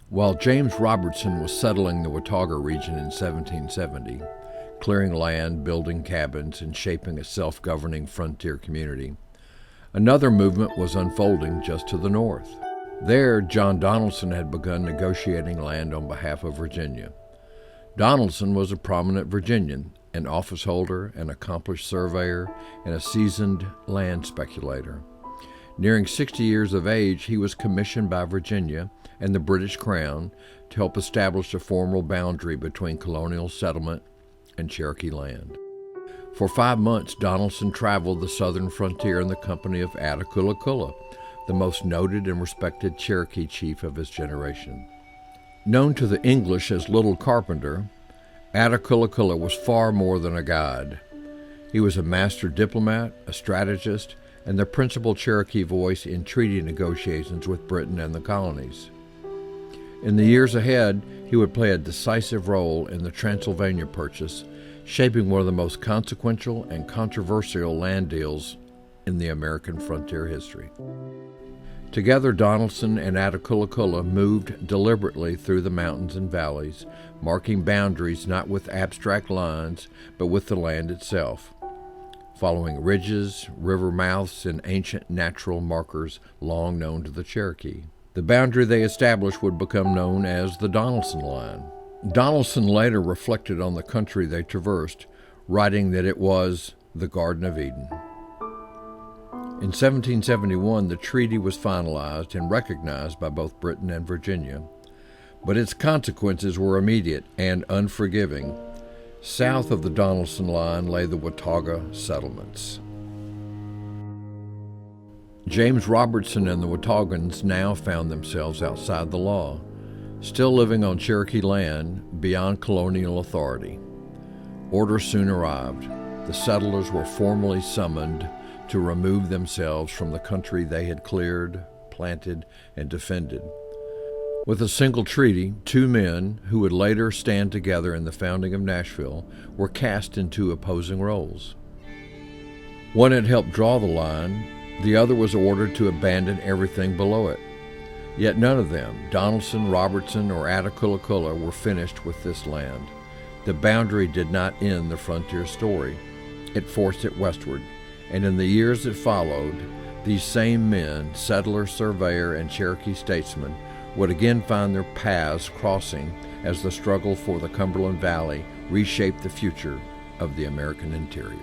While James Robertson was settling the Watauga region in 1770, clearing land, building cabins, and shaping a self-governing frontier community, another movement was unfolding just to the north. There, John Donaldson had begun negotiating land on behalf of Virginia. Donaldson was a prominent Virginian, an office holder, an accomplished surveyor, and a seasoned land speculator. Nearing 60 years of age, he was commissioned by Virginia and the British Crown to help establish a formal boundary between colonial settlement and Cherokee land. For 5 months, Donaldson traveled the southern frontier in the company of Attakullakulla, the most noted and respected Cherokee chief of his generation. Known to the English as Little Carpenter, Attakullakulla was far more than a guide. He was a master diplomat, a strategist, and the principal Cherokee voice in treaty negotiations with Britain and the colonies. In the years ahead, he would play a decisive role in the Transylvania Purchase, shaping one of the most consequential and controversial land deals in the American frontier history. Together, Donaldson and Attakullakulla moved deliberately through the mountains and valleys, marking boundaries not with abstract lines, but with the land itself, following ridges, river mouths, and ancient natural markers long known to the Cherokee. The boundary they established would become known as the Donaldson Line. Donaldson later reflected on the country they traversed, writing that it was the Garden of Eden. In 1771, the treaty was finalized and recognized by both Britain and Virginia, but its consequences were immediate and unforgiving. South of the Donaldson Line lay the Watauga settlements. James Robertson and the Wataugans now found themselves outside the law, still living on Cherokee land beyond colonial authority. Order soon arrived. The settlers were formally summoned to remove themselves from the country they had cleared, planted, and defended. With a single treaty, two men, who would later stand together in the founding of Nashville, were cast into opposing roles. One had helped draw the line, the other was ordered to abandon everything below it. Yet none of them, Donaldson, Robertson, or Attakullakulla, were finished with this land. The boundary did not end the frontier story. It forced it westward, and in the years that followed, these same men, settler, surveyor, and Cherokee statesmen, would again find their paths crossing as the struggle for the Cumberland Valley reshaped the future of the American interior.